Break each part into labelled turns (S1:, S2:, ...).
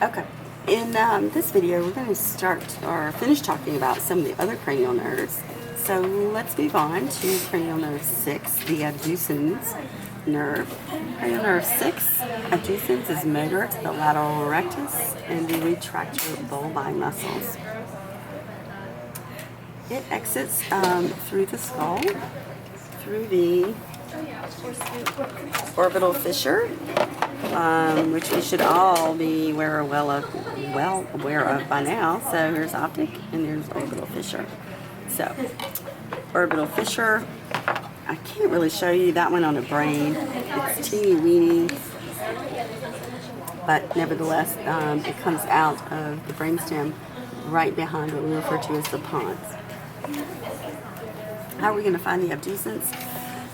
S1: Okay. In this video, we're going to start or finish talking about some of the other cranial nerves. So let's move on to cranial nerve 6, the abducens nerve. Cranial nerve 6, abducens, is motor to the lateral rectus and the retractor bulbi muscles. It exits through the skull, through the orbital fissure, which we should all be well aware of by now. So here's optic and there's orbital fissure. So orbital fissure, I can't really show you that one on the brain. It's teeny weeny, but nevertheless it comes out of the brainstem right behind what we refer to as the pons. How are we going to find the abducens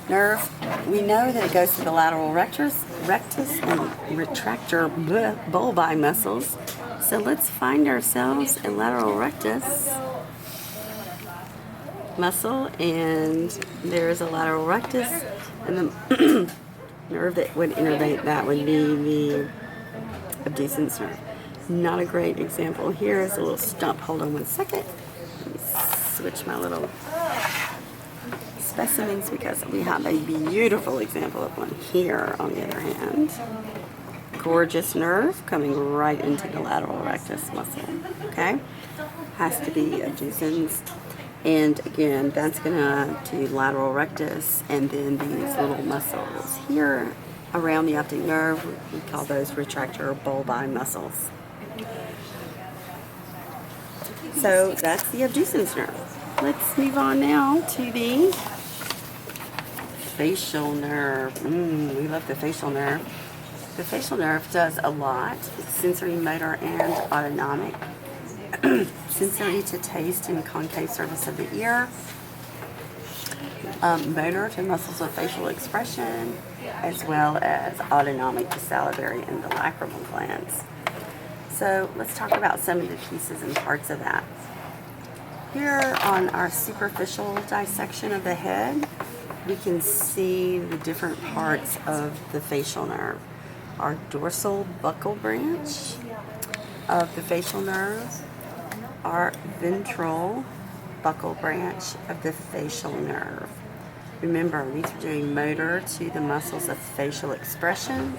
S1: nerve? We know that it goes to the lateral rectus and retractor bulbi muscles. So let's find ourselves a lateral rectus muscle, and there's a lateral rectus, and the nerve that would innervate that would be the abducens nerve. Not a great example here. Is a little stump. Hold on 1 second. Let me switch my little specimens because we have a beautiful example of one here on the other hand. Gorgeous nerve coming right into the lateral rectus muscle. Okay? Has to be abducens. And again, that's gonna do lateral rectus and then these little muscles here around the optic nerve. We call those retractor bulbi muscles. So that's the abducens nerve. Let's move on now to the facial nerve. We love the facial nerve. The facial nerve does a lot. It's sensory, motor, and autonomic. Sensory to taste and concave surface of the ear. Motor to muscles of facial expression, as well as autonomic to salivary and the lacrimal glands. So let's talk about some of the pieces and parts of that. Here on our superficial dissection of the head, we can see the different parts of the facial nerve. Our dorsal buccal branch of the facial nerve, our ventral buccal branch of the facial nerve. Remember, these are doing motor to the muscles of facial expression.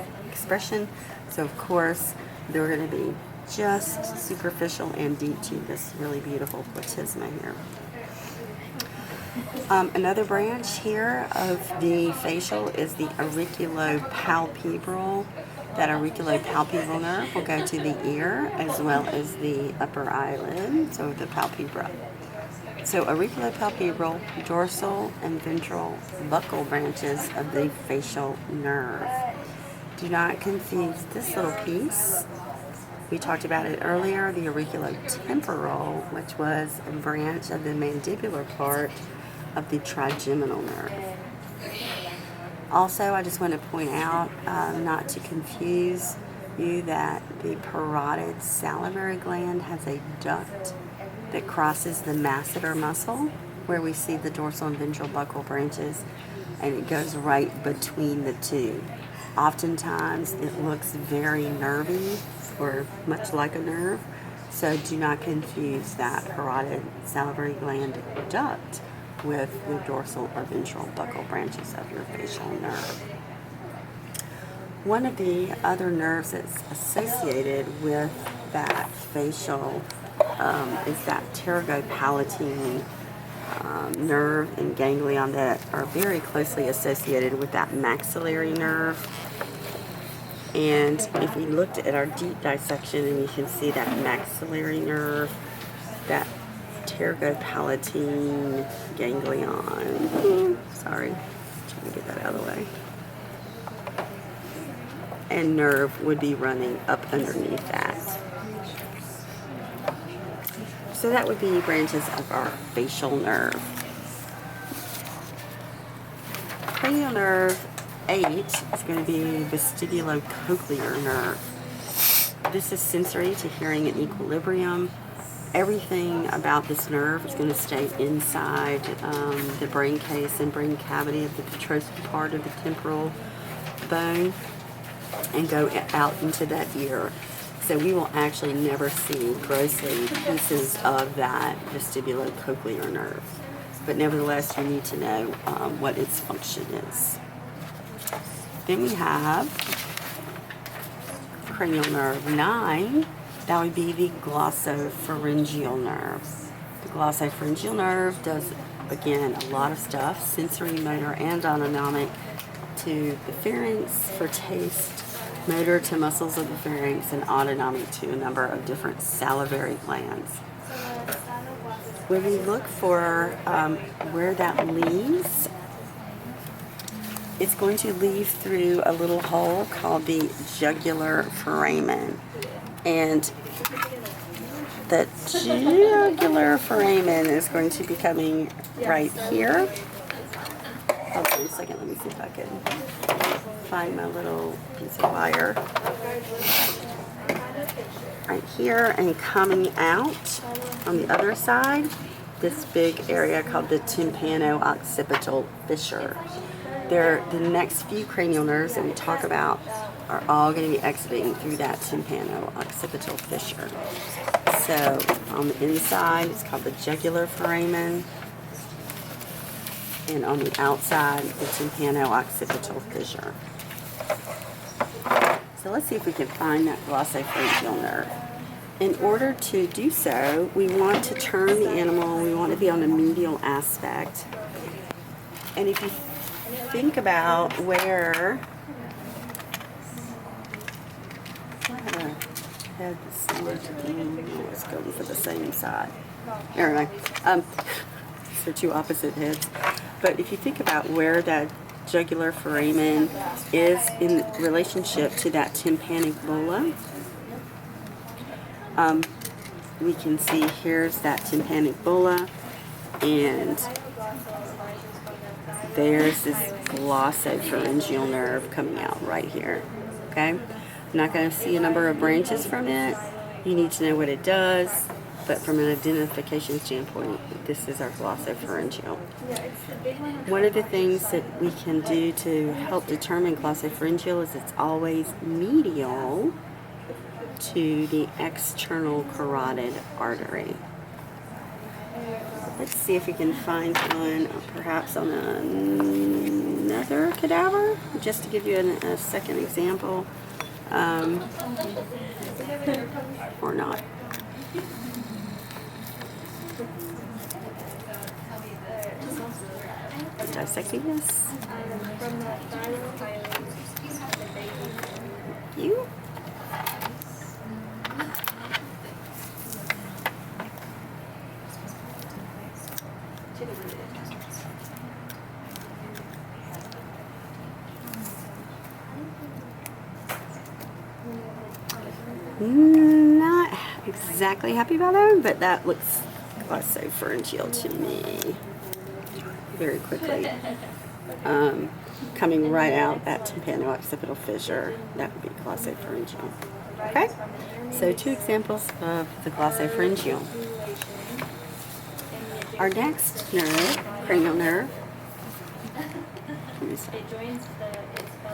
S1: So of course, they're going to be just superficial and deep to this really beautiful platysma here. Another branch here of the facial is the auriculopalpebral. That auriculopalpebral nerve will go to the ear as well as the upper eyelid, so the palpebra. So auriculopalpebral, dorsal, and ventral buccal branches of the facial nerve. Do not confuse this little piece. We talked about it earlier, the auriculotemporal, which was a branch of the mandibular part of the trigeminal nerve. Also, I just want to point out, not to confuse you, that the parotid salivary gland has a duct that crosses the masseter muscle, where we see the dorsal and ventral buccal branches, and it goes right between the two. Oftentimes, it looks very nervy, or much like a nerve, so do not confuse that parotid salivary gland duct with the dorsal or ventral buccal branches of your facial nerve. One of the other nerves that's associated with that facial is that pterygopalatine nerve and ganglion that are very closely associated with that maxillary nerve. And if we looked at our deep dissection, and you can see that maxillary nerve, that pterygopalatine ganglion. Sorry, trying to get that out of the way. And nerve would be running up underneath that. So that would be branches of our facial nerve. Cranial nerve 8 is going to be vestibulocochlear nerve. This is sensory to hearing and equilibrium. Everything about this nerve is going to stay inside the brain case and brain cavity of the petrosal part of the temporal bone and go out into that ear. So we will actually never see grossly pieces of that vestibulocochlear nerve. But nevertheless, you need to know what its function is. Then we have cranial nerve 9. That would be the glossopharyngeal nerve. The glossopharyngeal nerve does, again, a lot of stuff, sensory, motor, and autonomic, to the pharynx for taste, motor to muscles of the pharynx, and autonomic to a number of different salivary glands. When we look for where that leaves, it's going to leave through a little hole called the jugular foramen. And the jugular foramen is going to be coming right here. Hold on a second, let me see if I can find my little piece of wire. Right here, and coming out on the other side, this big area called the tympano-occipital fissure. The next few cranial nerves that we talk about are all going to be exiting through that tympano-occipital fissure. So on the inside, it's called the jugular foramen, and on the outside, the tympano-occipital fissure. So let's see if we can find that glossopharyngeal nerve. In order to do so, we want to turn the animal, we want to be on the medial aspect. And if you think about where head similar to it's going for the same side. Anyway, so two opposite heads. But if you think about where that jugular foramen is in relationship to that tympanic bulla, we can see here's that tympanic bulla, and there's this glossopharyngeal nerve coming out right here. Okay, I'm not going to see a number of branches from it. You need to know what it does, but from an identification standpoint, this is our glossopharyngeal. One of the things that we can do to help determine glossopharyngeal is it's always medial to the external carotid artery. Let's see if we can find one perhaps on another cadaver, just to give you a second example, or not. Dissecting this. Thank you. Not exactly happy about it, but that looks glossopharyngeal to me. Very quickly. Coming right out that tympano-occipital fissure, that would be glossopharyngeal. Okay? So two examples of the glossopharyngeal. Our next nerve, cranial nerve,
S2: It joins the